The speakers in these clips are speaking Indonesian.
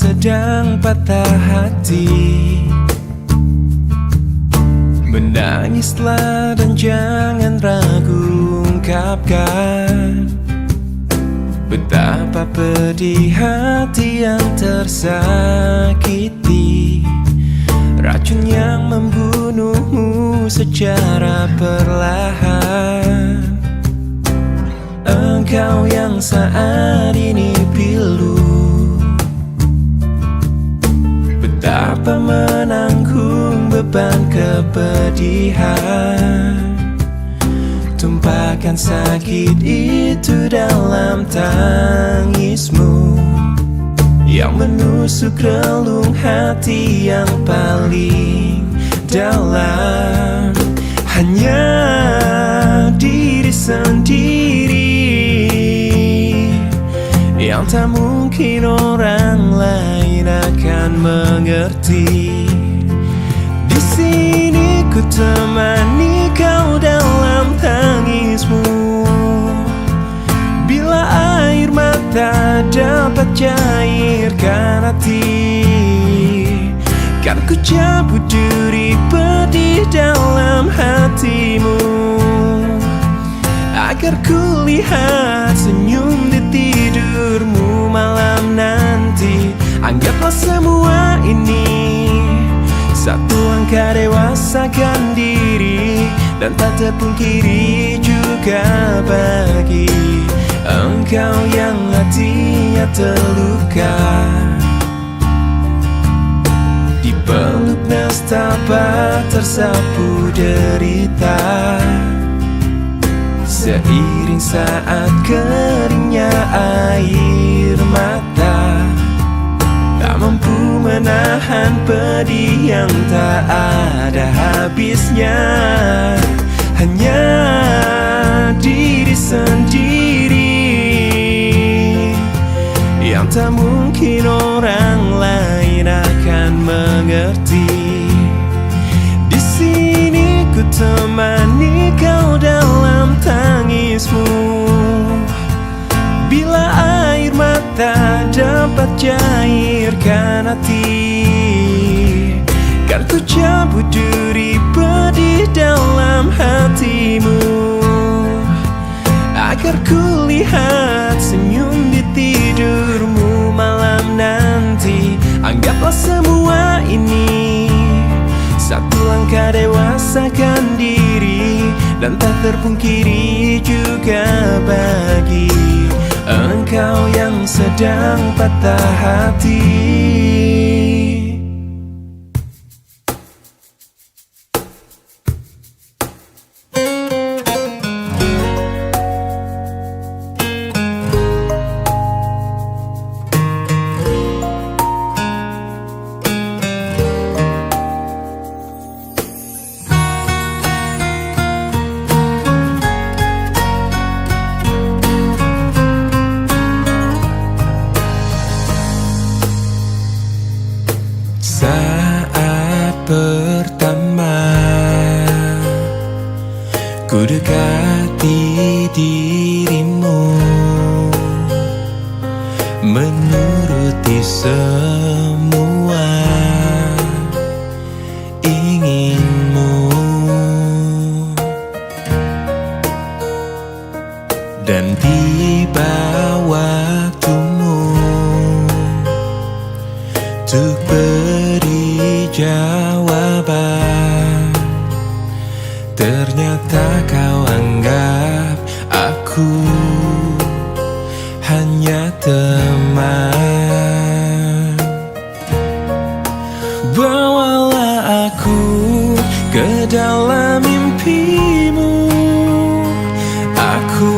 sedang patah hati, menangislah dan jangan ragu ungkapkan betapa pedih hati yang tersakiti, racun yang membunuhmu secara perlahan. Engkau yang saat ini pilu, betapa menanggung beban kepedihan, tumpahkan sakit itu dalam tangismu yang menusuk relung hati yang paling dalam. Hanya diri sendiri yang tak mungkin orang lain akan mengerti. Di sini ku temani kau dalam tangismu, bila air mata dapat cairkan hati, kan ku cabut duri pedih dalam hatimu, agar ku lihat senyum di tidurmu malam nanti. Anggaplah semua ini satu langkah dewasakan diri, dan tak terpungkiri juga bagi engkau yang hatinya terluka, dipeluk nestapa tersapu derita, seiring saat keringnya air mata, tak mampu menahan pedih yang tak ada habisnya. Hanya diri sendiri yang tak mungkin orang lain akan mengerti. Di sini ku temani kau dalam tangismu, bila air mata dapat cairkan hati, kan ku cabut duri pedih dalam hatimu, agar ku lihat senyum di tidurmu malam nanti. Anggaplah semua ini satu langkah dewasakan diri, dan tak terpungkiri juga bagi engkau yang sedang patah hati. Saat pertama ku dekati dirimu, menuruti semua inginmu, dan tiba waktumu untuk beri jawaban. Ternyata kau anggap aku hanya teman. Bawalah aku ke dalam mimpimu, aku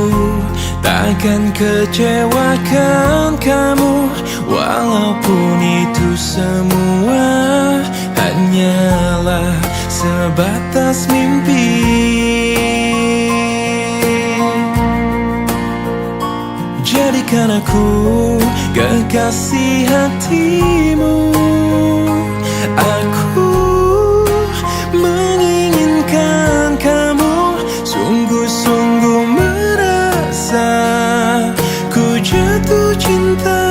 takkan kecewakan kamu, walaupun itu semua hanyalah sebatas mimpi. Jadikan aku kekasih hatimu, aku menginginkan kamu sungguh-sungguh merasa ku jatuh cinta.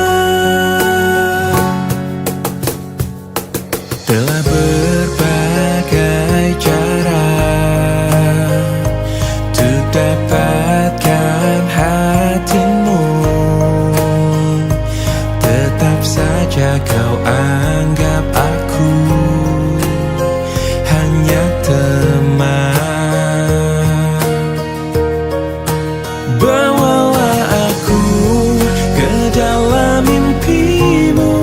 jika kau anggap aku hanya teman. Bawalah aku ke dalam mimpimu,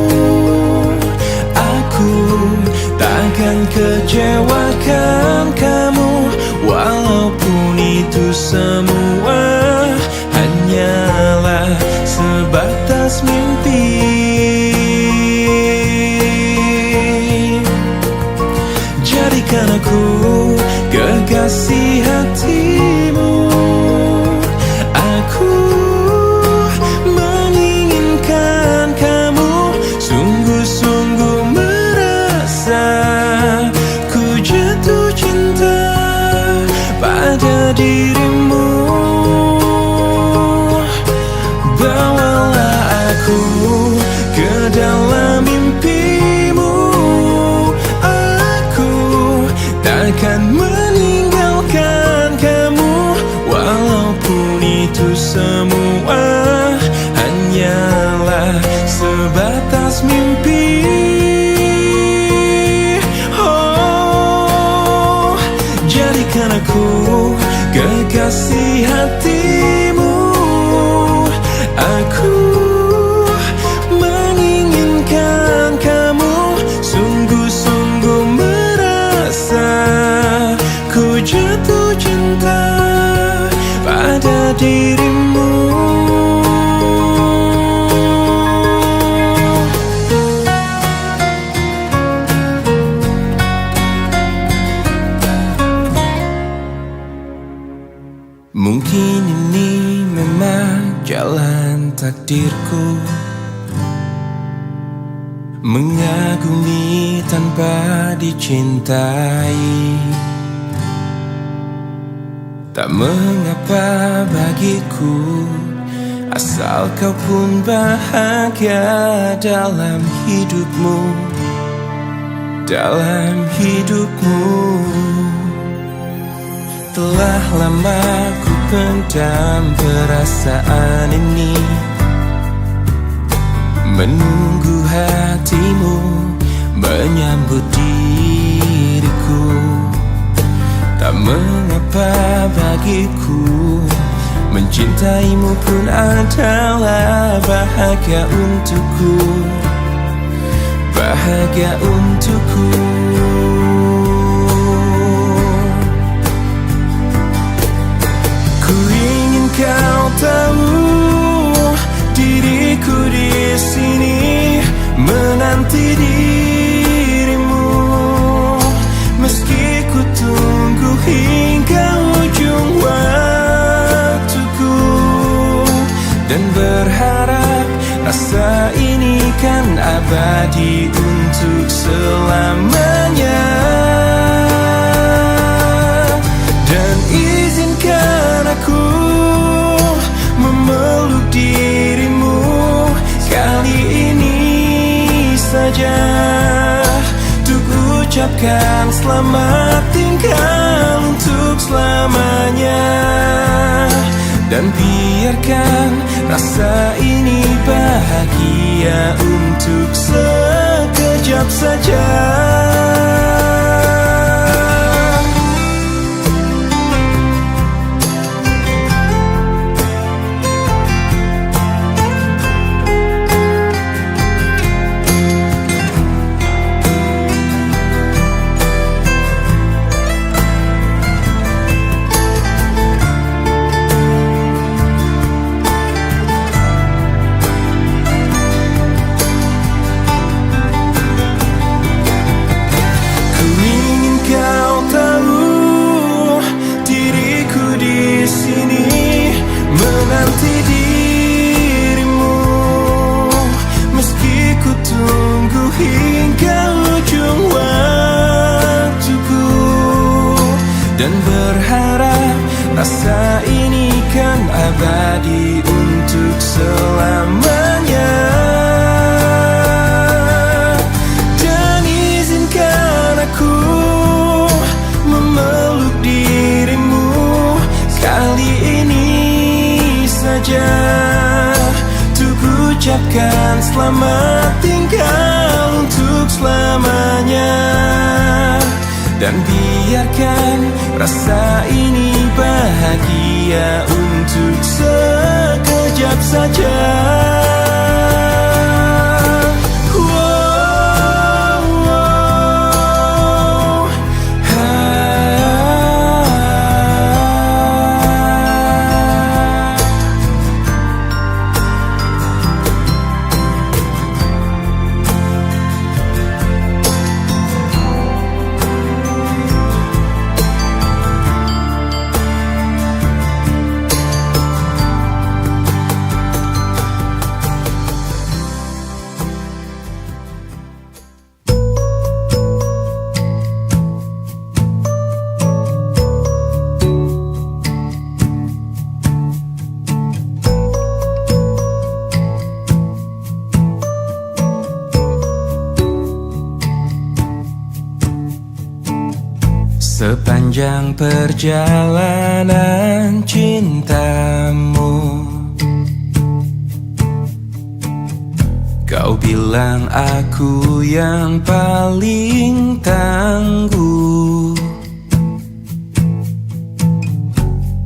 aku takkan kecewakan kamu, walaupun itu semua hanyalah sebatas mimpi. Jadikan aku kekasih hatimu, aku menginginkan kamu, sungguh-sungguh merasa ku jatuh cinta pada dirimu. Bawalah aku ke dalam mimpimu, aku takkan meninggalkan kamu, walaupun itu semua hanyalah sebatas mimpi. Oh, jadikan aku kekasih hatimu, aku menginginkan kamu, sungguh-sungguh merasa ku jatuh cinta pada dirimu. Mungkin ini memang jalan takdirku, mengagumi tanpa dicintai. Tak mengapa bagiku, asal kau pun bahagia dalam hidupmu, dalam hidupmu. Telah lama ku pendam perasaan ini, menunggu hatimu menyambut diriku. Tak mengapa bagiku, mencintaimu pun adalah bahagia untukku, bahagia untukku. Ku ingin kau tahu, diriku di sini menanti dirimu, meski ku tunggu hingga ujung waktuku, dan berharap rasa ini kan abadi untuk selamanya. Dan izinkan aku memeluk dirimu kali ini saja, untuk ucapkan selamat tinggal untuk selamanya. Dan biarkan rasa ini bahagia untuk sekejap saja. Menanti dirimu, meski ku tunggu hingga ujung waktuku, dan berharap rasa ini kan abadi untuk selamanya. Dan izinkan aku memeluk dirimu kali ini saja, untuk ucapkan selamat tinggal dan biarkan rasa ini bahagia untuk sekejap saja. Sepanjang perjalanan cintamu, kau bilang aku yang paling tangguh.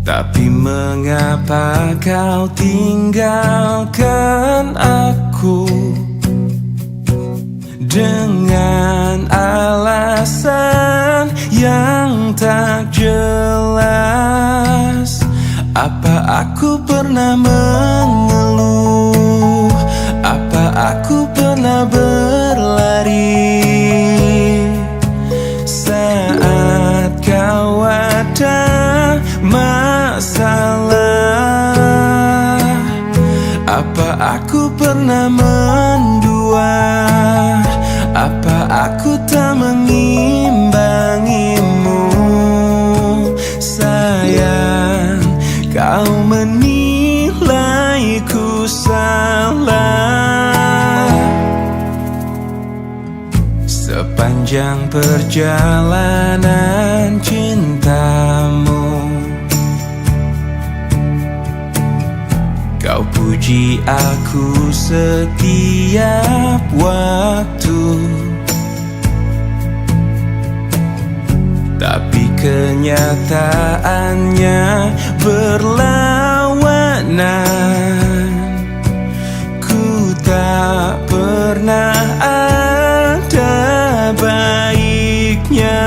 Tapi mengapa kau tinggalkan aku dengan alasan yang tak jelas? Apa aku pernah mengeluh? Apa aku pernah berlari saat kau ada masalah? Apa aku pernah mendua? Apa aku tak mengimbangimu? Sayang, kau menilaiku salah. Sepanjang perjalanan cintamu, kau puji aku setiap waktu. Tapi kenyataannya berlawanan. Ku tak pernah ada baiknya.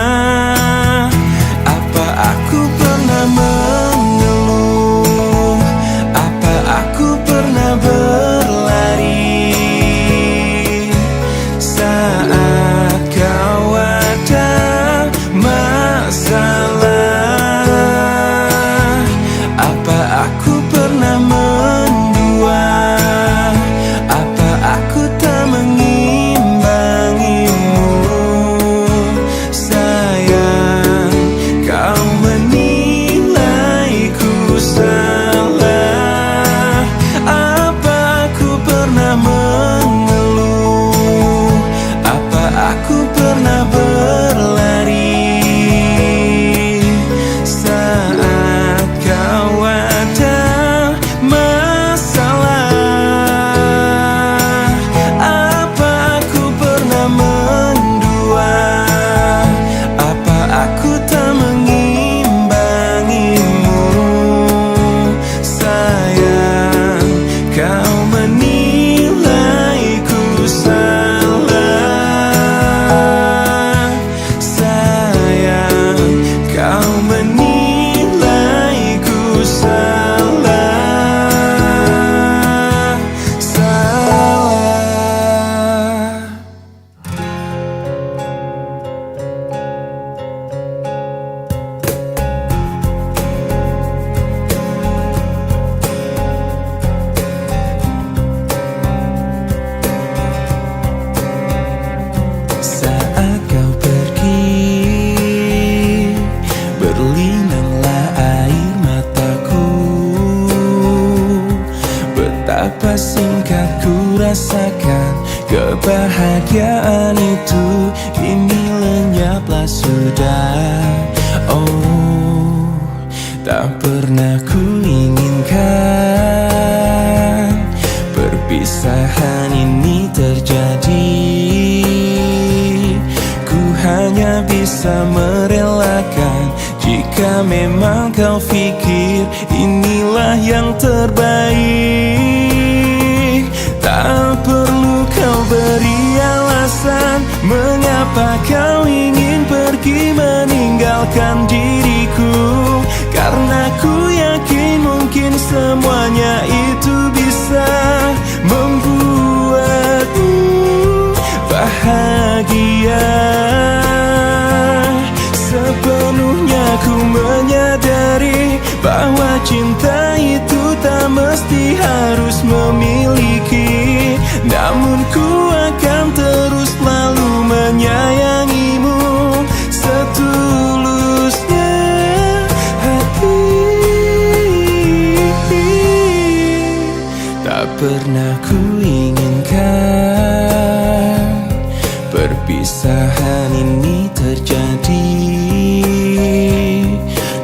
Apa aku pernah mengeluh? Apa aku pernah berlari saat kau ada masalah? Apa aku pernah mendua? Apa aku tak mengimbangimu? Sayang, kau menilaiku salah. Apa aku pernah mengeluh? Apa aku pernah berlari saat kau ada masalah? Apa aku pernah mendua? Apa aku tak mengimbangimu? Sayang, kau menilaiku salah. Sayang, kau menilaiku salah. Salah. Saat kau pergi, berlinanglah air mataku. Betapa singkat ku rasakan kebahagiaan itu, kini lenyaplah sudah. Oh, tak pernah ku inginkan perpisahan ini terjadi. Ku hanya bisa Jika memang kau pikir inilah yang terbaik, tak perlu kau beri alasan mengapa kau ingin pergi meninggalkan diriku. Karena ku yakin mungkin semuanya itu bisa membuatmu bahagia. Sepenuhnya ku menyadari bahwa cinta itu tak mesti harus memiliki, namun ku akan terus selalu menyayangimu setulusnya hati. Tak pernah ku inginkan perpisahan ini terjadi.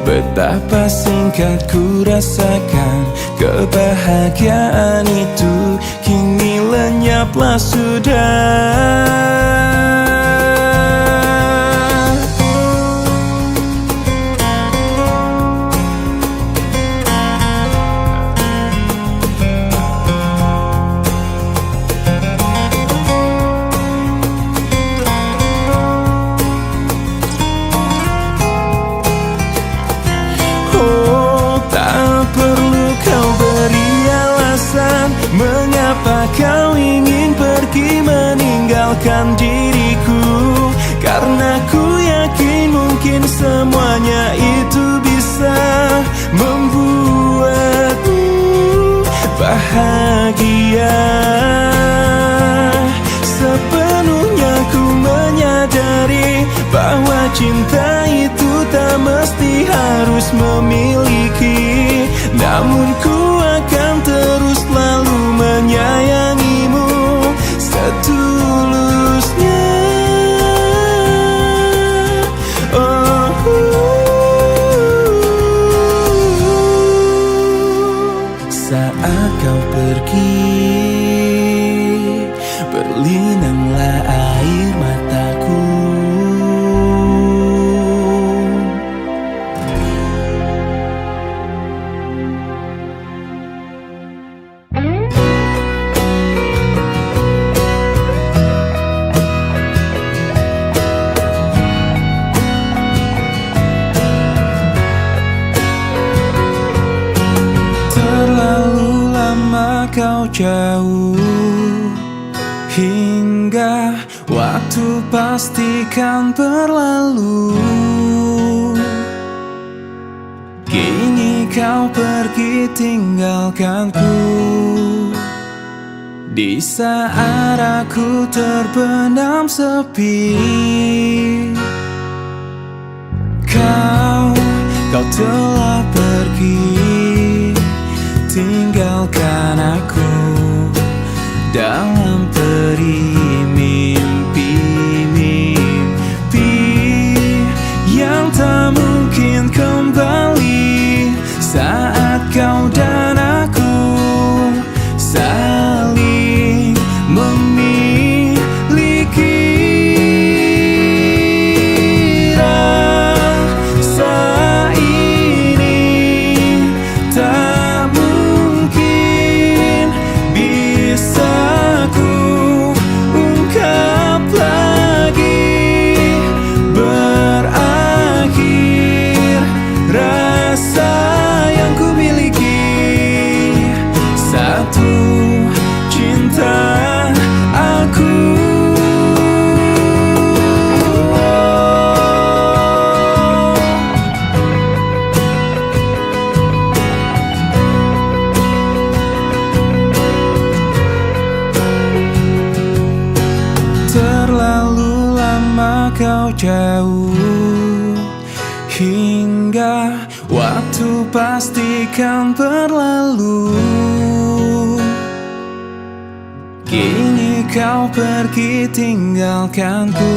Betapa singkat ku rasakan kebahagiaan itu, kini lenyaplah sudah. Mengapa kau ingin pergi meninggalkan diriku? Karena ku yakin mungkin semuanya itu bisa membuatmu bahagia. Sepenuhnya ku menyadari bahwa cinta itu tak mesti harus memiliki, namun ku akan terus selalu menyayangimu setulusnya. Saat kau pergi, berlinanglah air mataku. Kau jauh hingga waktu pastikan berlalu. Kini kau pergi tinggalkanku di saat aku terbenam sepi. Kau telah pergi, tinggalkan aku dalam peri mimpi-mimpi yang tak mungkin kembali saat kau dan aku saling memiliki. Rasa ini tak kau jauh hingga waktu pastikan berlalu. Kini kau pergi tinggalkanku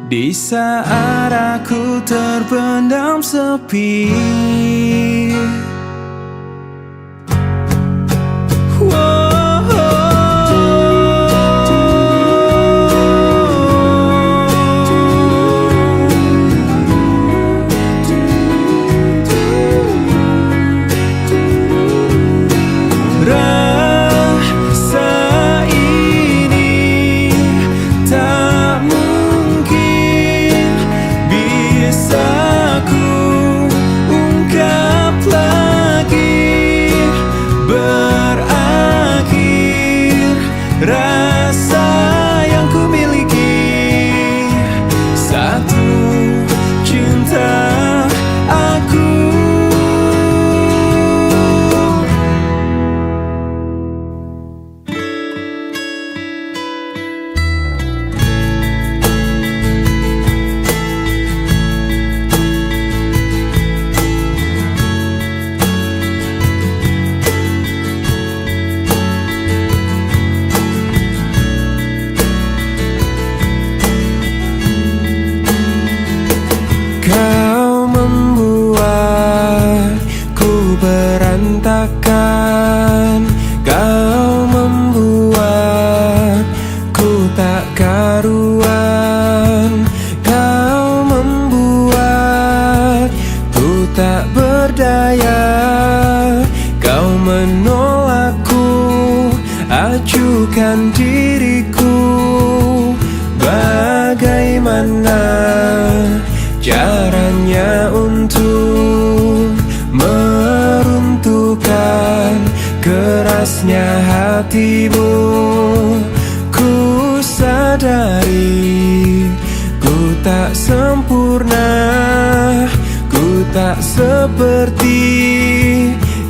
di saat aku terpendam sepi. karuan. Kau membuat ku tak berdaya. Kau menolakku, acuhkan diriku. Bagaimana caranya untuk meruntuhkan kerasnya hatimu? Ku sadari ku tak sempurna, ku tak seperti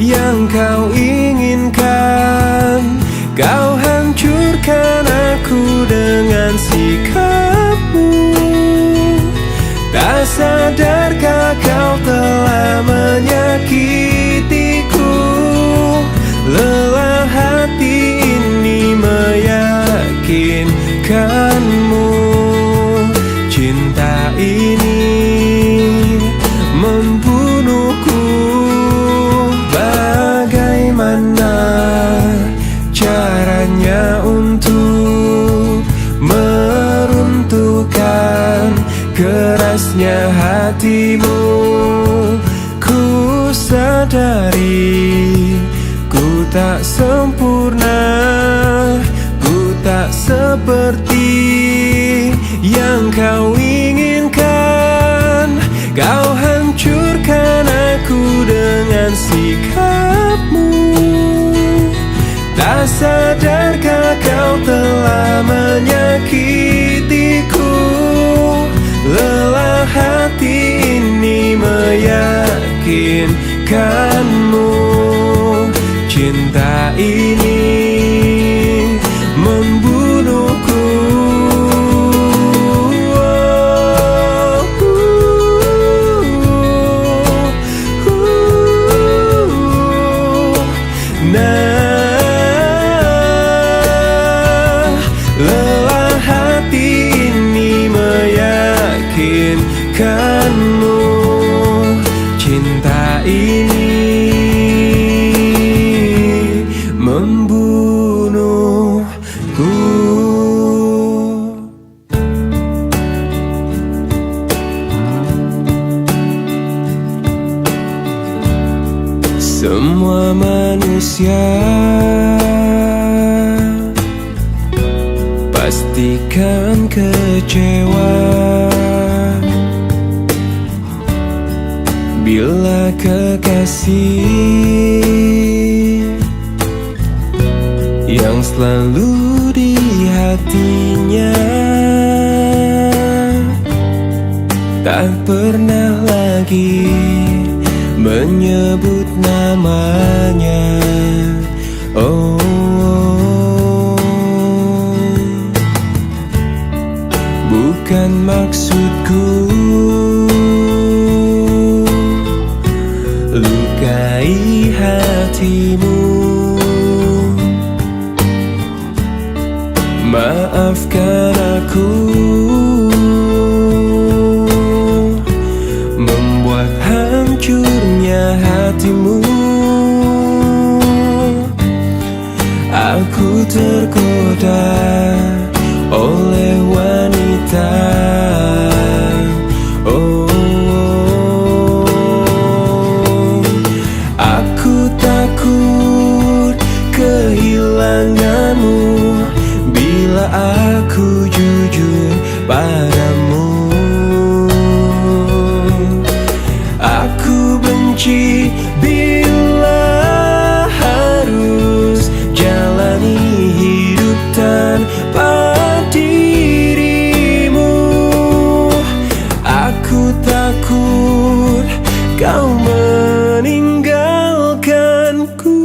yang kau inginkan. Kau hancurkan aku dengan sikapmu. Tak sadarkah kau telah menyakitiku? Lelah hati ini meyakinkanmu. Cinta ini membunuhku. Bagaimana caranya untuk meruntuhkan kerasnya hatimu? Ku sadari ku tak sempurna, ku tak seperti yang kau inginkan. Kau hancurkan aku dengan sikapmu. Tak sadarkah kau telah menyakitiku? Lelah hati ini meyakinkanmu. Cinta ini membunuhku. Lelah hati ini meyakinkanmu. Cinta ini membunuhku. Semua manusia pastikan kecewa bila kekasih yang selalu di hatinya tak pernah lagi menyebut namanya. Oh, bukan maksudku lukai hatimu. Maafkan aku membuat hancurnya hatimu. Aku tergoda oleh wanita. Oh, aku takut kehilanganmu bila aku jujur padamu. Aku benci bila harus jalani hidup tanpa dirimu. Aku takut kau meninggalkanku.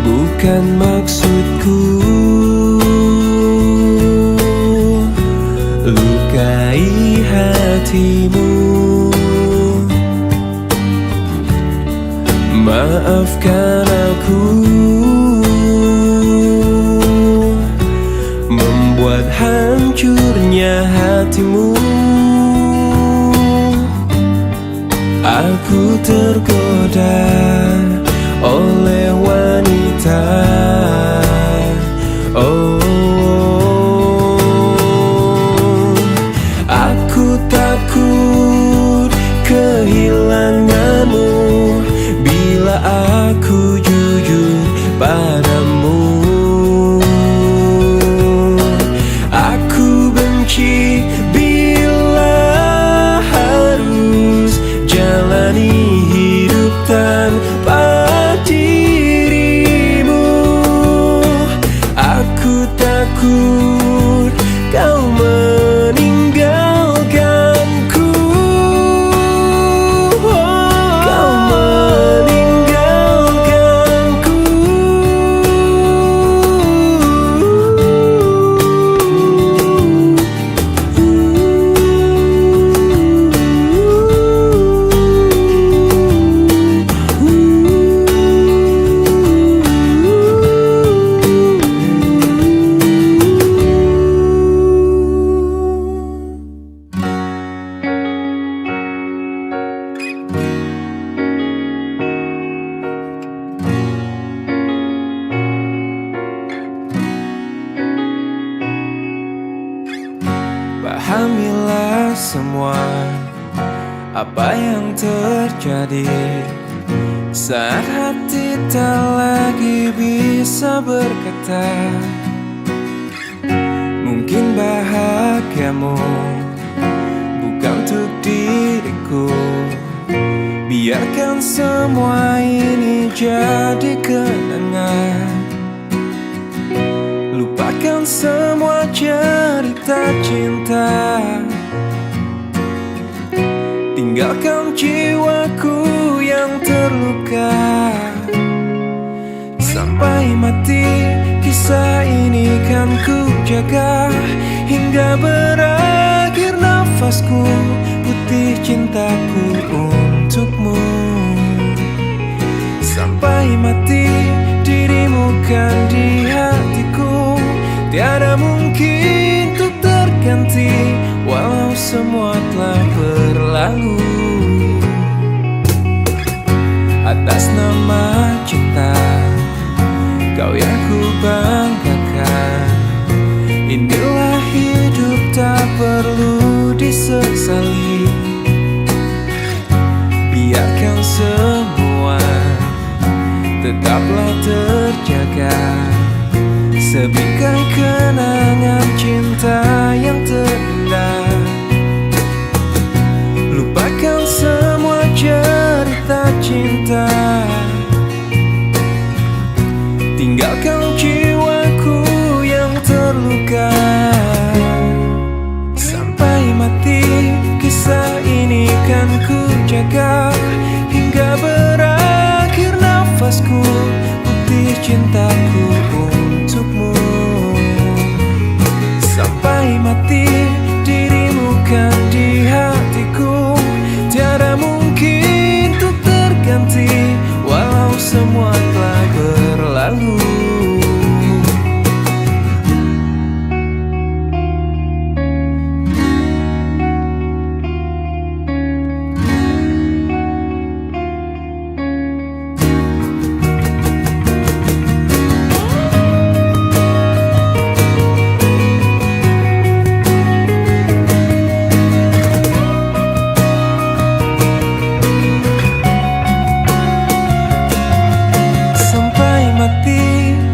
Bukan maksudku lukai hatimu. Maafkan aku membuat hancurnya hatimu. Aku tergoda aku jujur padamu. Aku benci bila harus jalani hidup tanpa dirimu. Aku takut kau meninggalkanku. Kau meninggalkanku. Pahamilah semua apa yang terjadi saat hati tak lagi bisa berkata. Mungkin bahagiamu bukan untuk diriku. Biarkan semua ini jadi kenangan. Lupakan semua cerita cinta. Tinggalkan jiwaku yang terluka. Sampai mati kisah ini kan ku jaga. Hingga berakhir nafasku, putih cintaku untukmu. Sampai mati dirimu kan di hatiku. Tiada mungkin untuk terganti, walau semua telah berlalu. Atas nama cinta, kau yang ku banggakan. Inilah hidup tak perlu disesali. Biarkan semua tetaplah terjaga. Sebingkai kenangan cinta yang terindah. Lupakan semua cerita cinta. Tinggalkan jiwaku yang terluka. Sampai mati kisah ini kan ku jaga. Hingga berakhir nafasku, putih cintaku untukmu. Sampai mati dirimu kan di hatiku. Tiada mungkin untuk terganti, walau semua telah berlalu.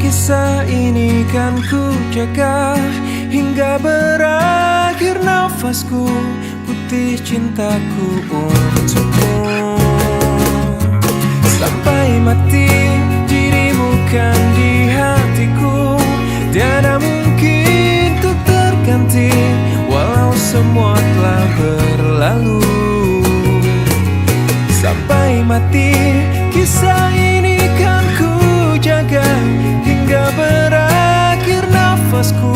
Kisah ini kan ku jaga. Hingga berakhir nafasku, putih cintaku untukmu. Sampai mati dirimu kan di hatiku. Tiada mungkin untuk terganti, walau semua telah berlalu. Sampai mati kisah ini kan ku jaga. Hingga berakhir nafasku,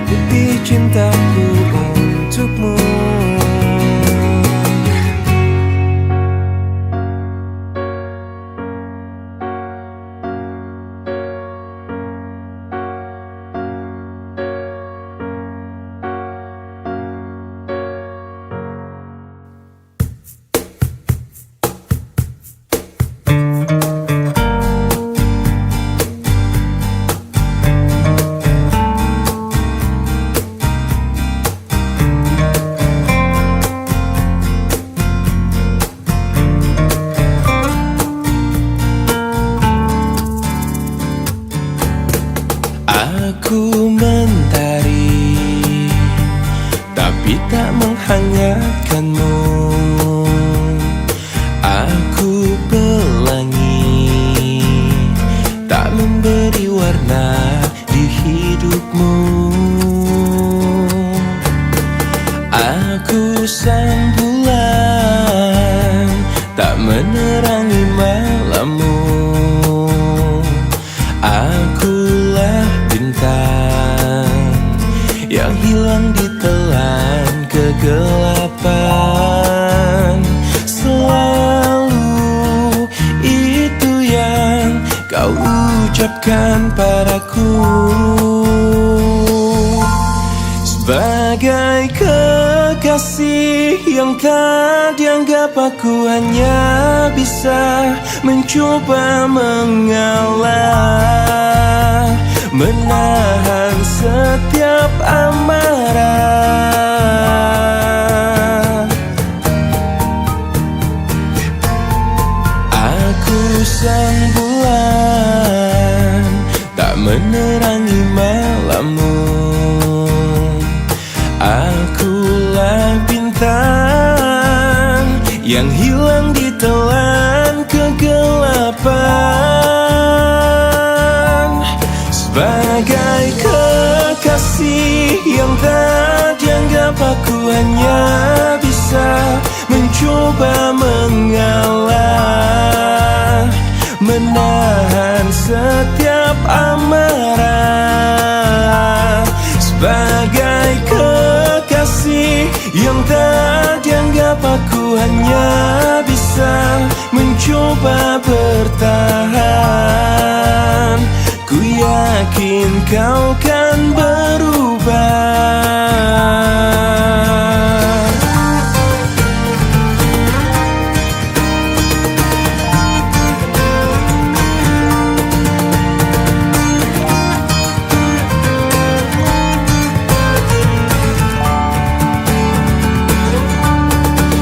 putih cintaku untukmu. ucapkan padaku. Sebagai kekasih yang tak dianggap, aku hanya bisa mencoba mengalah, menahan setiap amarah. Aku sang bulan, tak menerangi malammu. Akulah bintang yang hilang di telan kegelapan. Sebagai kekasih yang tak dianggap, aku hanya bisa mencoba mengalah, menahan setiap amarah. Sebagai kekasih yang tak dianggap, aku hanya bisa mencoba bertahan. Ku yakin kau kan berubah.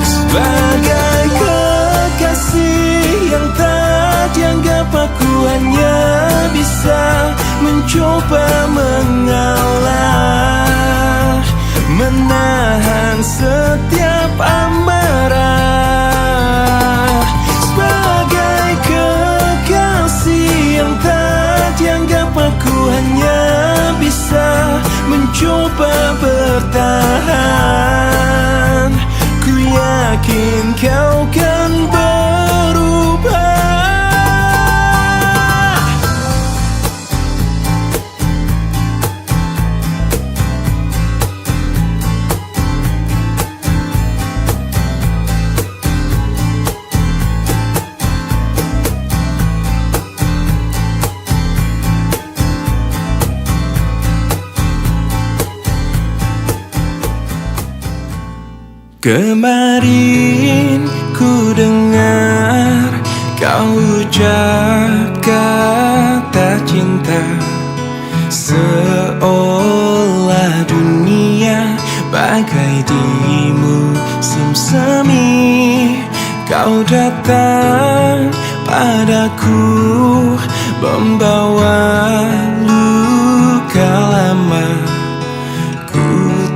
Sebagai kekasih yang tak dianggap, aku hanya bisa mencoba mengalah, menahan setiap amarah. Sebagai kekasih yang tak dianggap, aku hanya bisa mencoba bertahan. Ku yakin kau kan berubah. Kemarin ku dengar kau ucap kata cinta, seolah dunia bagai di musim semi. Kau datang padaku membawa luka lama. Ku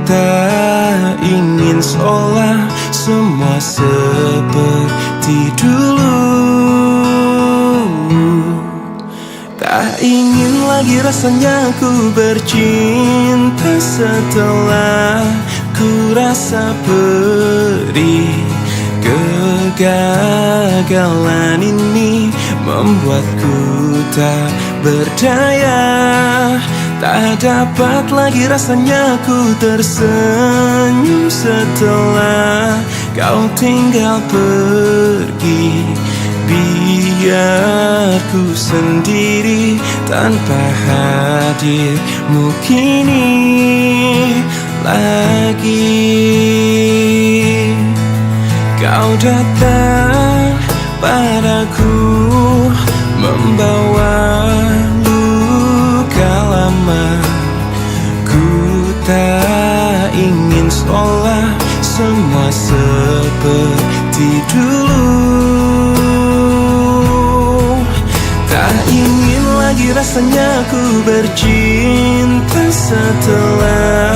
tak ingin seolah semua seperti dulu. Tak ingin lagi rasanya ku bercinta setelah ku rasa perih. Kegagalan ini membuatku tak berdaya. Tak dapat lagi rasanya ku tersenyum setelah kau tinggal pergi. Biar ku sendiri tanpa hadirmu kini lagi. Kau datang padaku membawa luka lama. Ku tak ingin seolah semua seperti dulu. Tak ingin lagi rasanya ku bercinta setelah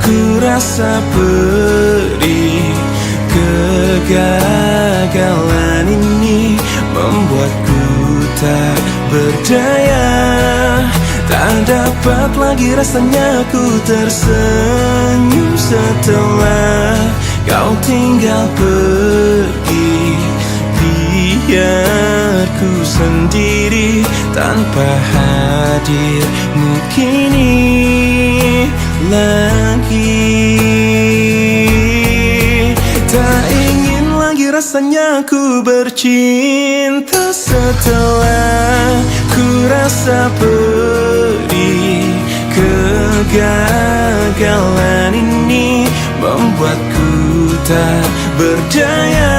ku rasa perih. Kegagalan ini membuatku tak berdaya. Tak dapat lagi rasanya ku tersenyum setelah kau tinggal pergi. Biar ku sendiri tanpa hadirmu kini lagi. Tak ingin lagi rasanya ku bercinta setelah ku rasa pedih. Kegagalan ini membuatku tak berdaya.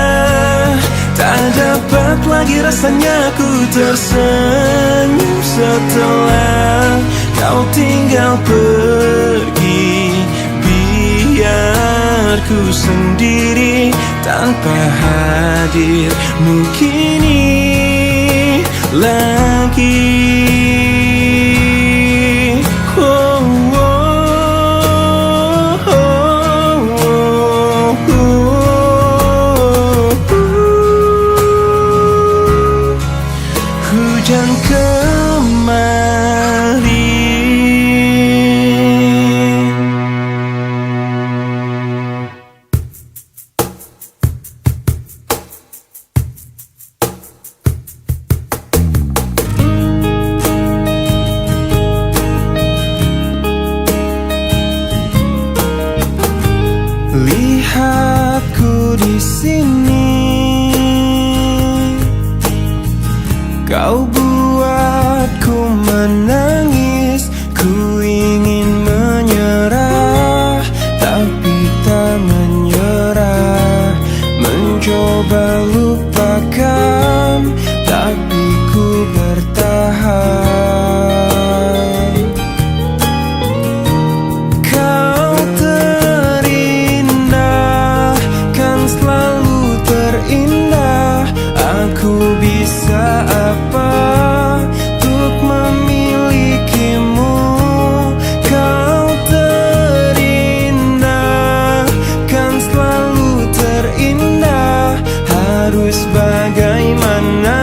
Tak dapat lagi rasanya ku tersenyum setelah kau tinggal pergi. Biar ku sendiri tanpa hadirmu kini lagi. Hujan kemarin. Lihatku di sini, kau buatku menangis. Ku ingin menyerah, tapi tak menyerah. Mencoba lupakan, tapi ku bertahan. Kau terindah, kan selalu terindah. Aku bisa apa untuk memilikimu? Kau terindah, kan selalu terindah. Harus bagaimana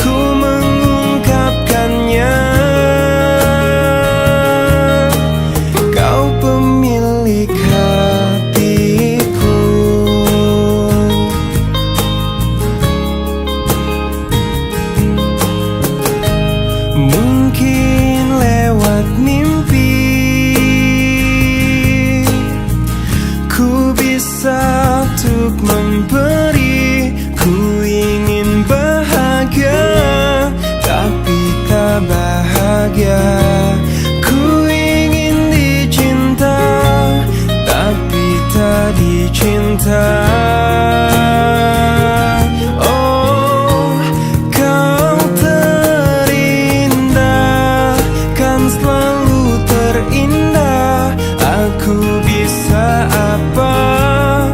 ku mengungkapkannya? Kau pemilik hatiku. Mungkin lewat mimpi ku bisa untuk memberi. Ku ingin bahagia, tapi tak bahagia. Ku ingin dicinta, tapi tak dicinta. Oh, kau terindah, kan selalu terindah. Aku bisa apa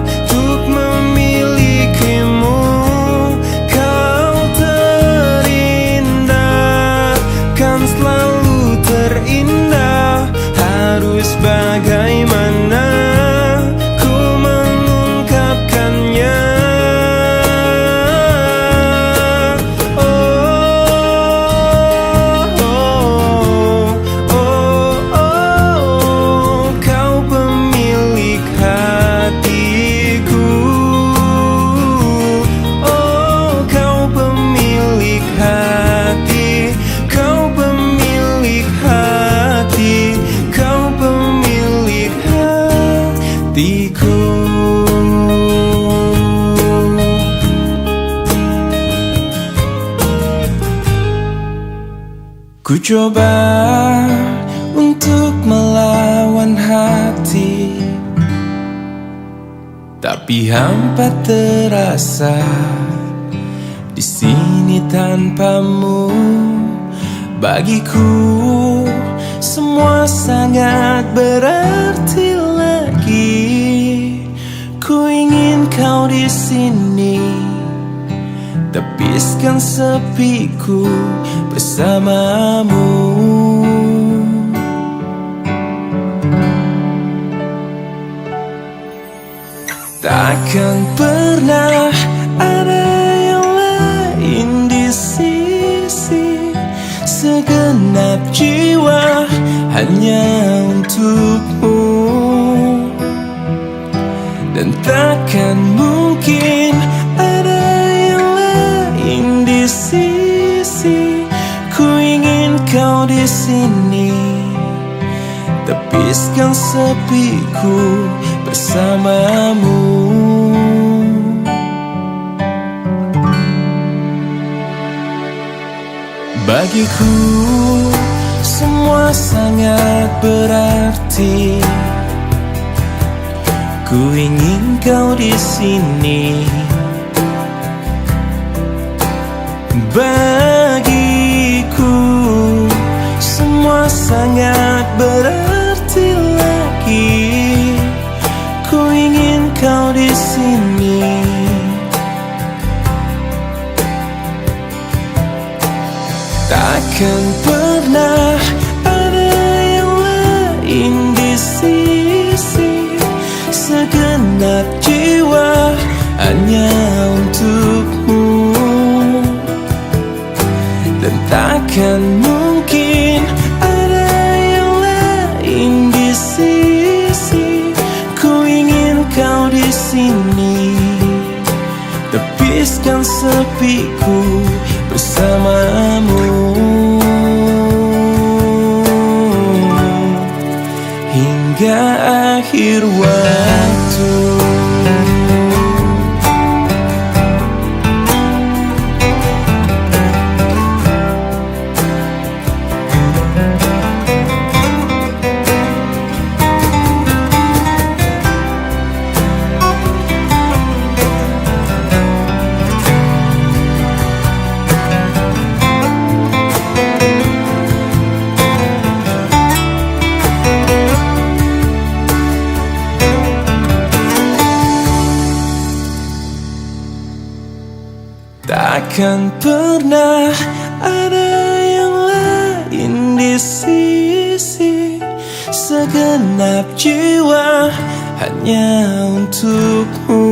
untuk memilikimu? Kau terindah, kan selalu terindah. Harus bagaimana ku mengungkapkannya? Kau pemilik hatiku. Oh, kau pemilik hati. Kau pemilik hati. Kau pemilik hatiku. Ku coba untuk melawan hati, tapi hampa terasa di sini tanpamu. Bagiku semua sangat berarti lagi. Ku ingin kau di sini, tepiskan sepiku bersamamu. Takkan pernah ada yang lain di sisi. Segenap jiwa hanya untukmu. Dan takkan mungkin ada yang lain di sisi. Ku ingin kau di sini, tepiskan sepiku bersamamu. Bagiku semua sangat berarti. Ku ingin kau di sini. Bagiku semua sangat berarti lagi. Ku ingin kau di sini. Takkan pernah ada yang lain di sisi. Segenap jiwa hanya untukmu. Dan takkan mungkin ada yang lain di sisi. Ku ingin kau di sini. Tepiskan sepiku bersamamu hingga akhir waktu. Takkan pernah ada yang lain di sisi. Segenap jiwa hanya untukmu.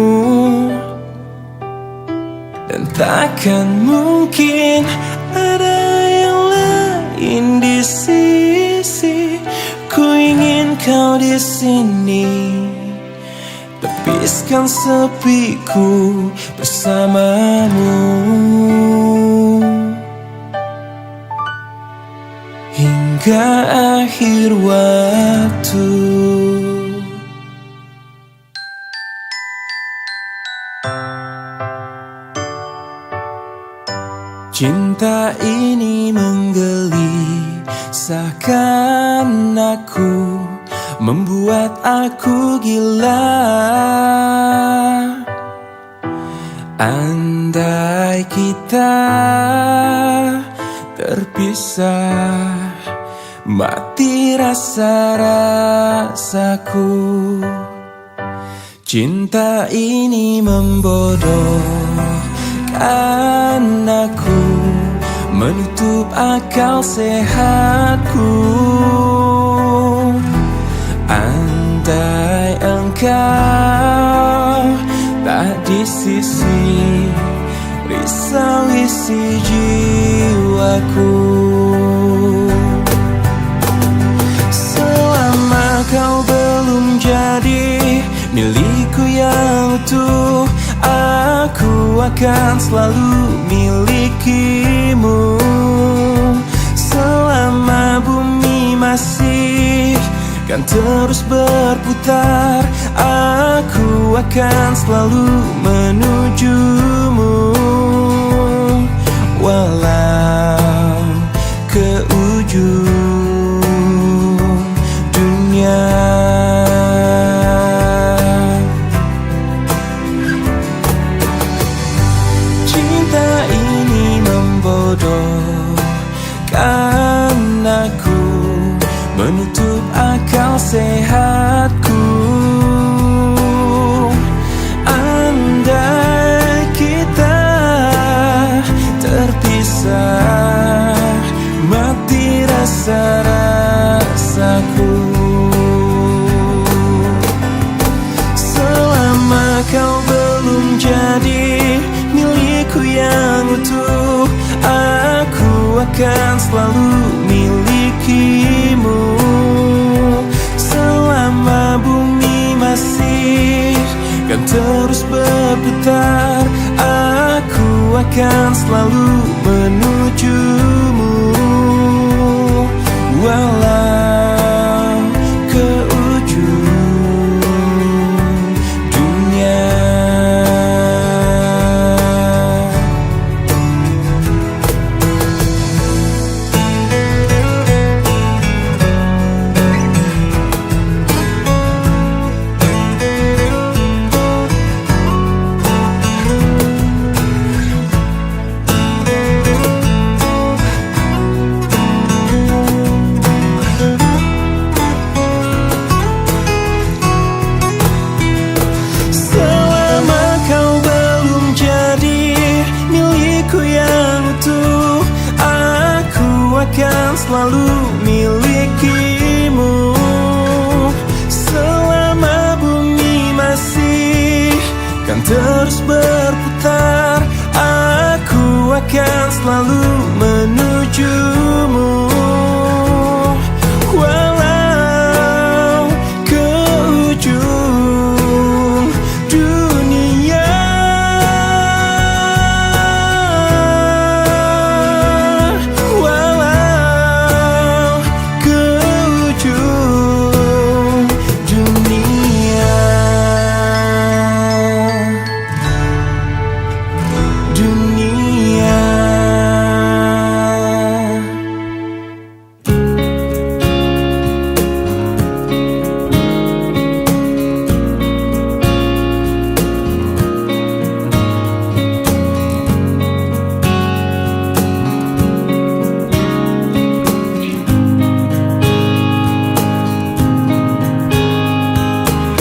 Dan takkan mungkin ada yang lain di sisi. Ku ingin kau di sini. Tepiskan sepiku bersamamu hingga akhir waktu. Cinta ini menggelisahkan aku, membuat aku gila. Andai kita terpisah, mati rasa-rasaku. Cinta ini membodohkan aku, menutup akal sehatku. Andai engkau tak di sisi, risau isi jiwaku. Selama kau belum jadi milikku yang utuh, aku akan selalu milikimu. Selama bumi masih kan terus berputar, aku akan selalu menujumu. Walau ke ujung dunia. Cinta ini membodohkan aku, menutup akal sehatku. Andai kita terpisah, mati rasa-rasaku. Selama kau belum jadi milikku yang utuh, aku akan selalu milikimu. Selama bumi masih kan terus berputar, aku akan selalu menujumu. Walau ke ujung dunia. selalu milikimu. Selama bumi masih kan terus berputar, aku akan selalu menujumu. Walau ke ujung dunia, walau ke ujung dunia.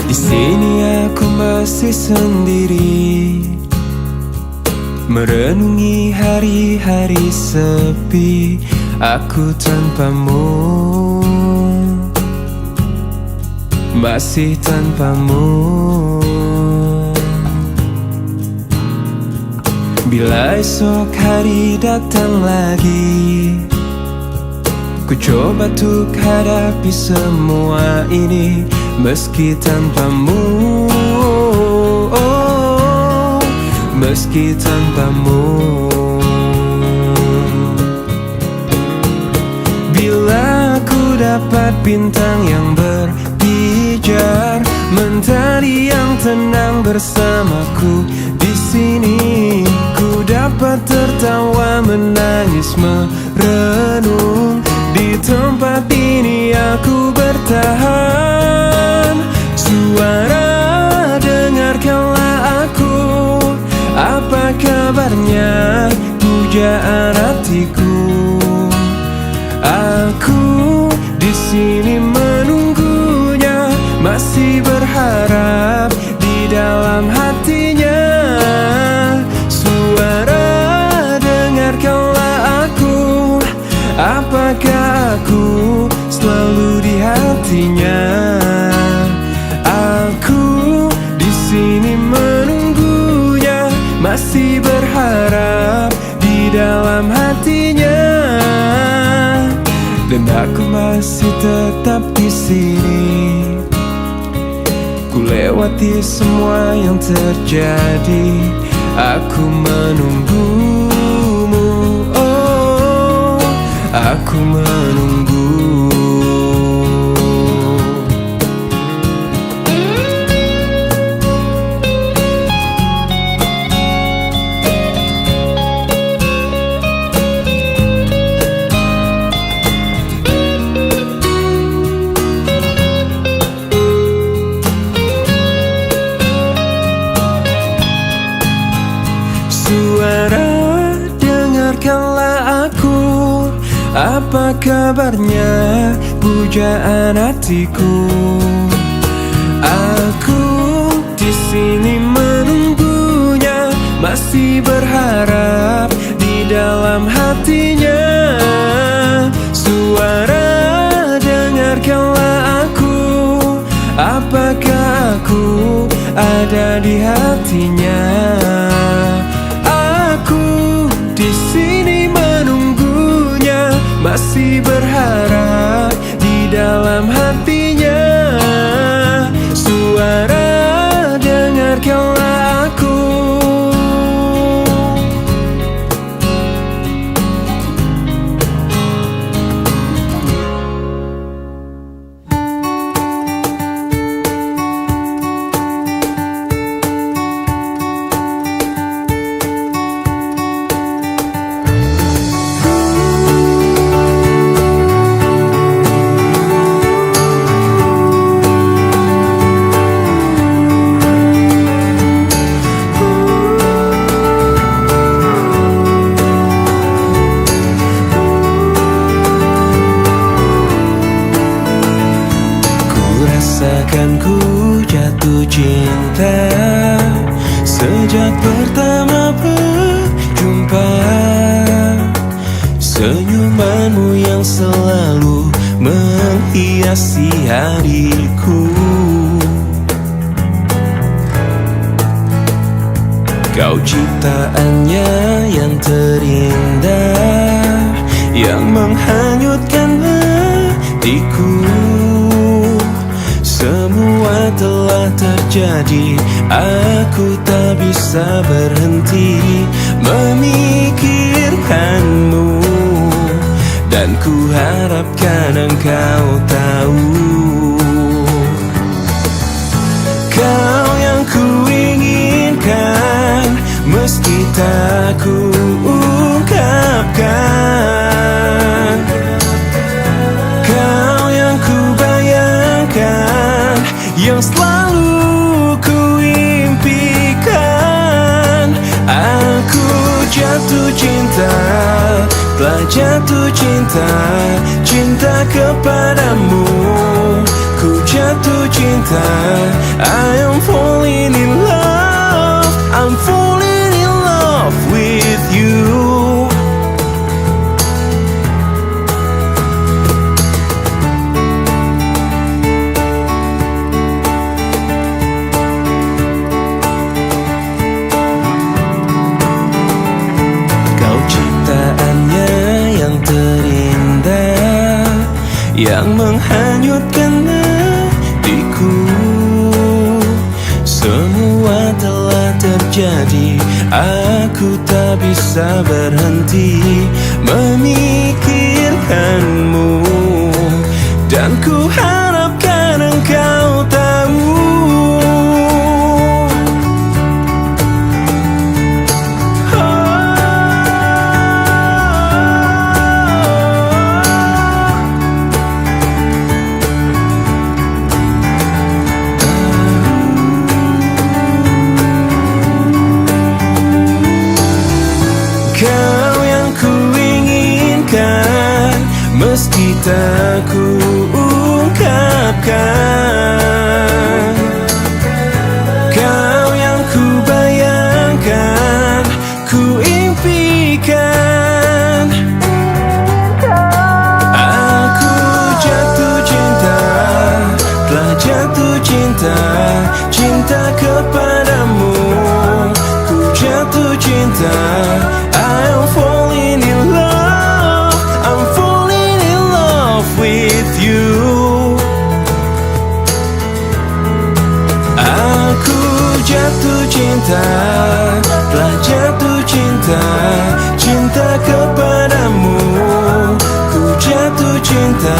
Di sini aku masih sendiri, merenungi hari-hari sepi aku tanpamu, masih tanpamu. Bila esok hari datang lagi, ku coba untuk hadapi semua ini meski tanpamu, meski tanpamu. Bila ku dapat bintang yang berpijar, mentari yang tenang bersamaku di sini, ku dapat tertawa, menangis, merenung. Di tempat ini aku bertahan. Suara, dengarkanlah aku, apa kabarnya pujaan hatiku. Aku di sini menunggunya, masih berharap di dalam hatinya. Suara, dengarkanlah aku, apakah aku selalu di hatinya. Aku di sini menunggunya, masih berharap di dalam hatinya. Dan aku masih tetap di sini, ku lewati semua yang terjadi, aku menunggumu, oh, aku menunggu. Suara, dengarkanlah aku, apa kabarnya pujaan hatiku. Aku di sini menunggunya, masih berharap di dalam hatinya. Suara, dengarkanlah aku, apakah aku ada di hatinya. Aku di sini menunggunya, masih berharap di dalam hatinya. Suara, dengarkanlah aku. Rasakan ku jatuh cinta sejak pertama berjumpa. Senyuman kenanganmu yang selalu menghiasi hariku. Kau ciptaannya yang terindah, yang menghanyutkan hatiku. Semua telah terjadi, aku tak bisa berhenti memikirkanmu. Dan ku harapkan engkau tahu, kau yang ku inginkan, meski tak ku ungkapkan. Kau yang ku bayangkan, yang selalu ku impikan. Aku jatuh cinta, telah jatuh cinta, cinta kepadamu. Ku jatuh cinta, I am falling in love, I'm falling in love with you. Kau ciptaannya yang terindah, yang menghanyutkan hatiku. Semua telah terjadi, aku tak bisa berhenti memikirkanmu. Dan ku harapkan engkau tahu, kau yang ku inginkan, meski tak ku ungkapkan. Kau yang ku bayangkan, ku impikan. Aku jatuh cinta, telah jatuh cinta, cinta kepadamu. Ku jatuh cinta, I'm falling in love, I'm falling in love with you. Aku jatuh cinta, telah jatuh cinta, cinta kepadamu. Ku jatuh cinta,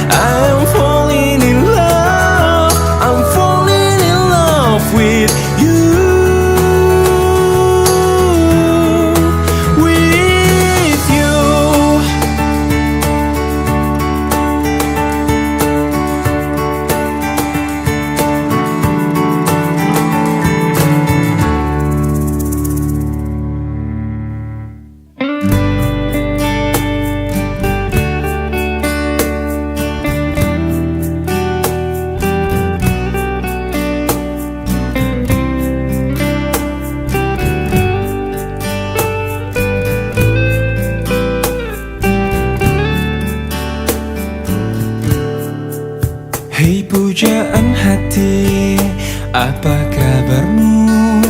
I'm falling in love, I'm falling in love with you. Hei pujaan hati, apa kabarmu?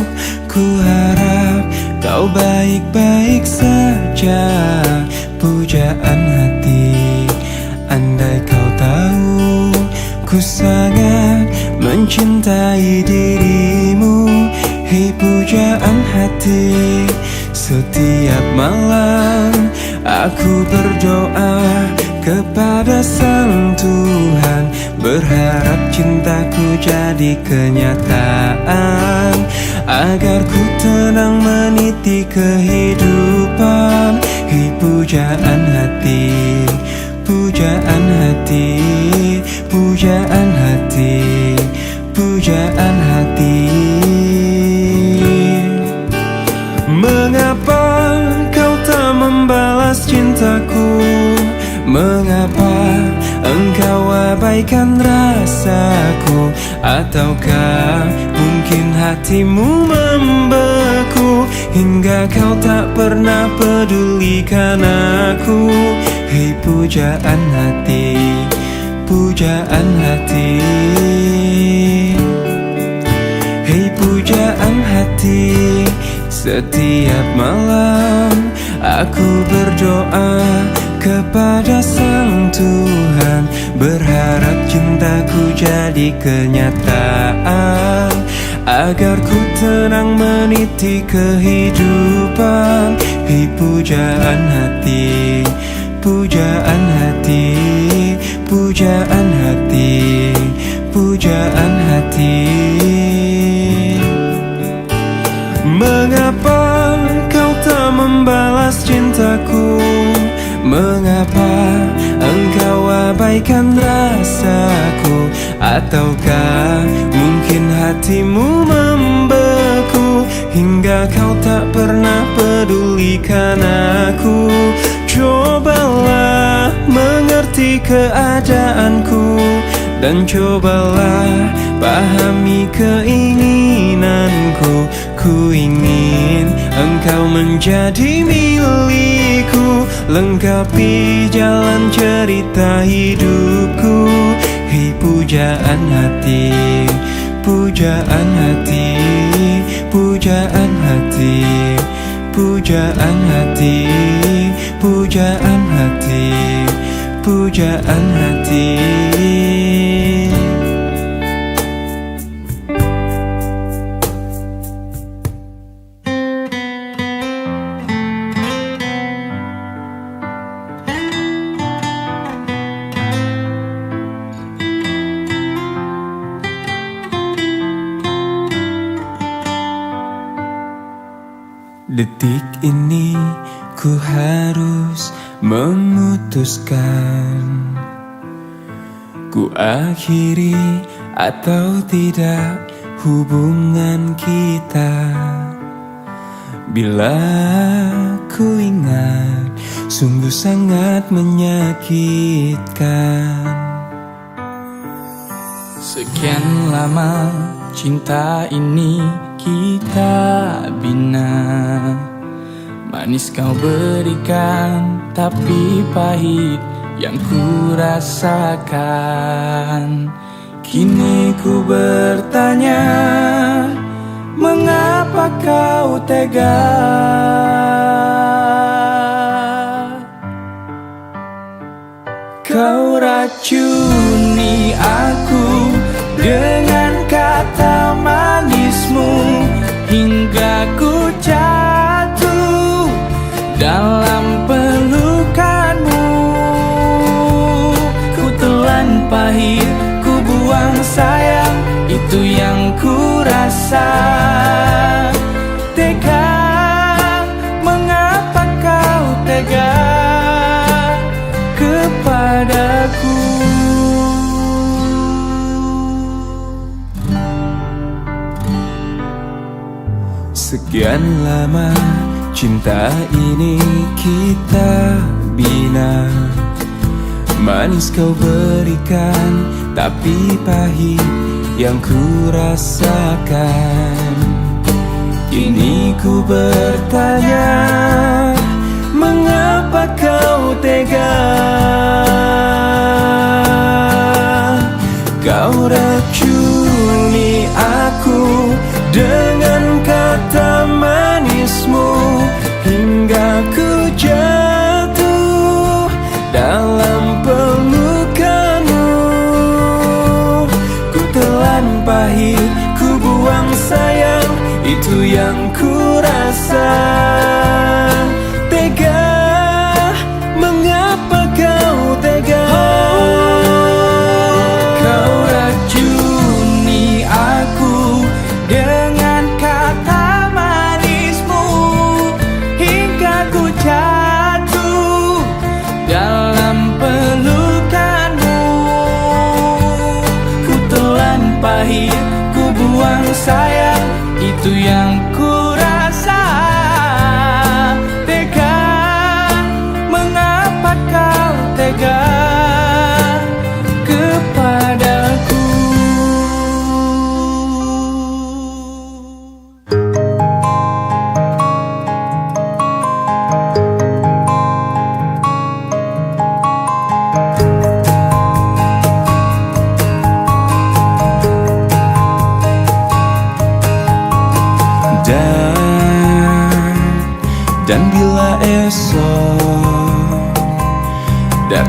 Ku harap kau baik-baik saja. Pujaan hati, andai kau tahu, ku sangat mencintai dirimu. Hei pujaan hati, setiap malam aku berdoa kepada Sang Tuhan, berharap cintaku jadi kenyataan, agar ku tenang meniti kehidupan. Hei pujaan hati, pujaan hati, pujaan hati, pujaan hati. Mengapa kau tak membalas cintaku? Mengapa engkau abaikan rasaku? Ataukah mungkin hatimu membeku hingga kau tak pernah pedulikan aku? Hei pujaan hati, pujaan hati. Hei pujaan hati, setiap malam aku berdoa kepada Sang Tuhan, berharap cintaku jadi kenyataan, agar ku tenang meniti kehidupan. Hei pujaan hati, pujaan hati, pujaan hati, pujaan hati. Mengapa kau tak membalas cintaku? Mengapa engkau abaikan rasaku? Ataukah mungkin hatimu membeku hingga kau tak pernah pedulikan aku? Cobalah mengerti keadaanku dan cobalah pahami keinginanku. Ku ingin engkau menjadi milikku, lengkapi jalan cerita hidupku. Hei pujaan hati, pujaan hati, pujaan hati, pujaan hati, pujaan hati, pujaan hati. Detik ini ku harus memutuskan, ku akhiri atau tidak hubungan kita. Bila ku ingat, sungguh sangat menyakitkan. Sekian lama cinta ini kita bina, manis kau berikan, tapi pahit yang ku rasakan. Kini ku bertanya, mengapa kau tega? Kau racuni aku dengan kata manismu, hingga ku jatuh dalam pelukanmu. Ku telan pahit, ku buang sayang, itu yang ku rasa. Tega, mengapa kau tega kepadaku? Sekian lama cinta ini kita bina, manis kau berikan, tapi pahit yang ku rasakan. Kini ku bertanya, mengapa kau tega? Kau racuni aku dengan kata manismu, hingga ku jatuh dalam pelukanmu. Ku telan pahit, ku buang sayang, itu yang ku rasa. Tega, mengapa kau tega? Kau racuni aku dengan kata manismu, hingga ku jatuh dalam pelukanmu. Ku telan pahit, ku buang sayang, itu yang ku rasa. Tega, mengapa kau tega kepadaku?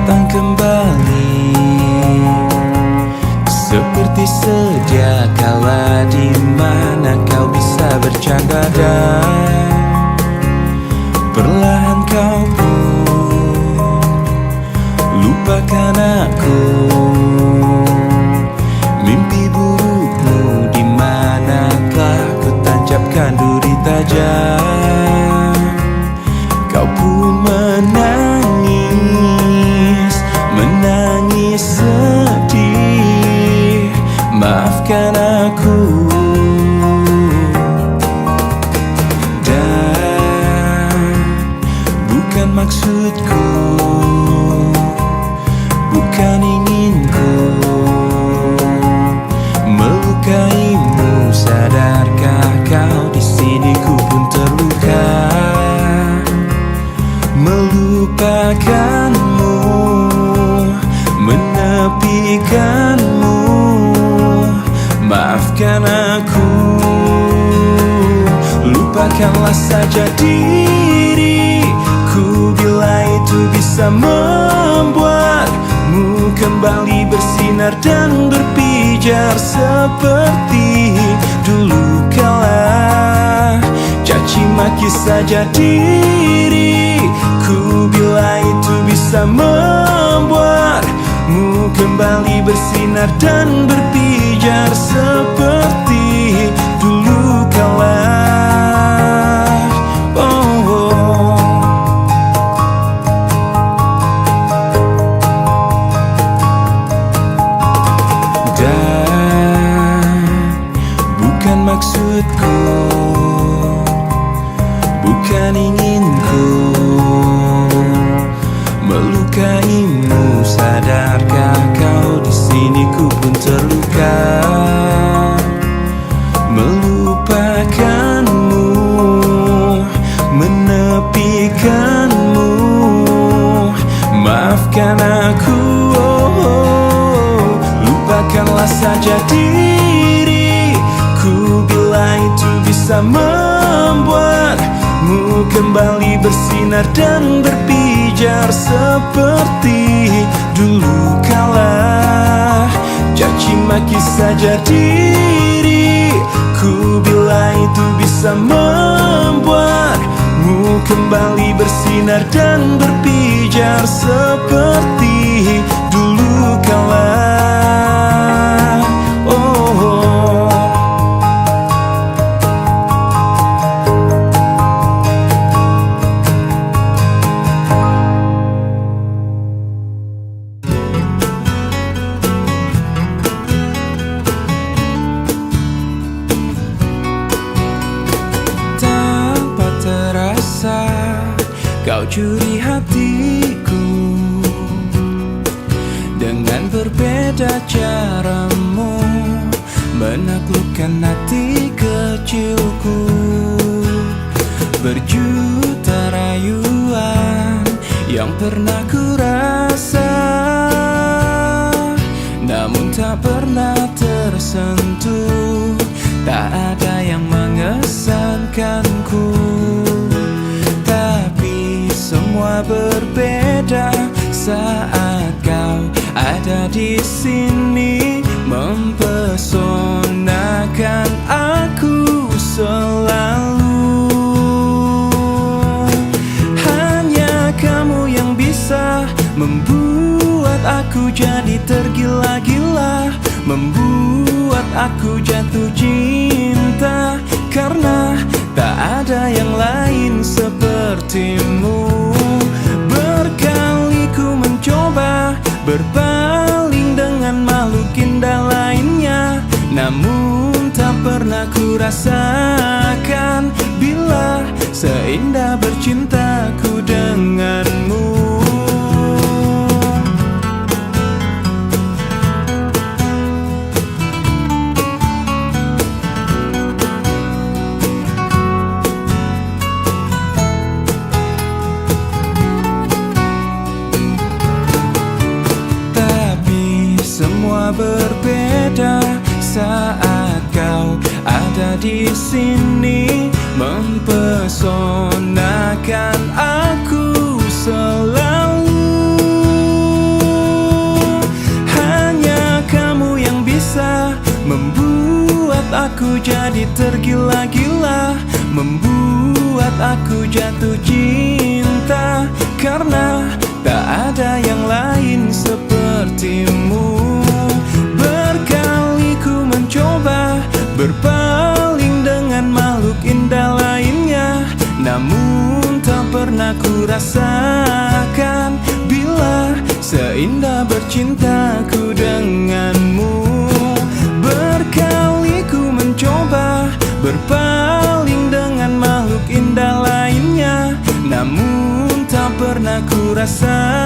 datang kembali, seperti sedia kala di mana kau bisa bercanda dan perlahan kau pun lupakan aku. Mimpi burukmu di mana telah ku tancapkan duri tajam. Kau pun menangis, menangis sedih. Maafkan aku. Dan bukan maksudku, bukan inginku melukaimu. Sadarkah kau di sini ku pun terluka, melupakanmu, menepikanmu. Maafkan aku. Lupakanlah saja diriku bila itu bisa membuatmu kembali bersinar dan berpijar seperti dulu kala. Caci maki saja diriku bila itu bisa membuatmu kembali bersinar dan berpijar seperti dulu kala. Maksudku, bukan inginku melukaimu. Sadarkah kau di sini ku pun terluka, melupakanmu, menepikanmu. Maafkan aku. Lupakanlah saja diriku bila itu bisa membuatmu kembali bersinar dan berpijar seperti dulu kala. Caci maki saja diriku bila itu bisa membuatmu kembali bersinar dan berpijar seperti dulu kala. Kau curi hatiku dengan berbeda caramu menaklukkan hati kecilku. Berjuta rayuan yang pernah ku rasa, namun tak pernah tersentuh. Tak ada yang mengesankanku. Semua berbeda saat kau ada di sini, mempesonakan aku selalu. Hanya kamu yang bisa membuat aku jadi tergila-gila, membuat aku jatuh cinta, karena tak ada yang lain sepertimu. Berkali ku mencoba berpaling dengan makhluk indah lainnya, namun tak pernah ku rasakan bila seindah bercintaku denganmu. Semua berbeda saat kau ada di sini, mempesonakan aku selalu. aku jadi tergila-gila, membuat aku jatuh cinta. Karena tak ada yang lain sepertimu. Berkali ku mencoba berpaling dengan makhluk indah lainnya, namun tak pernah ku rasakan bila seindah bercintaku denganmu. Berkali ku mencoba berpaling dengan makhluk indah lainnya, namun tak pernah ku rasakan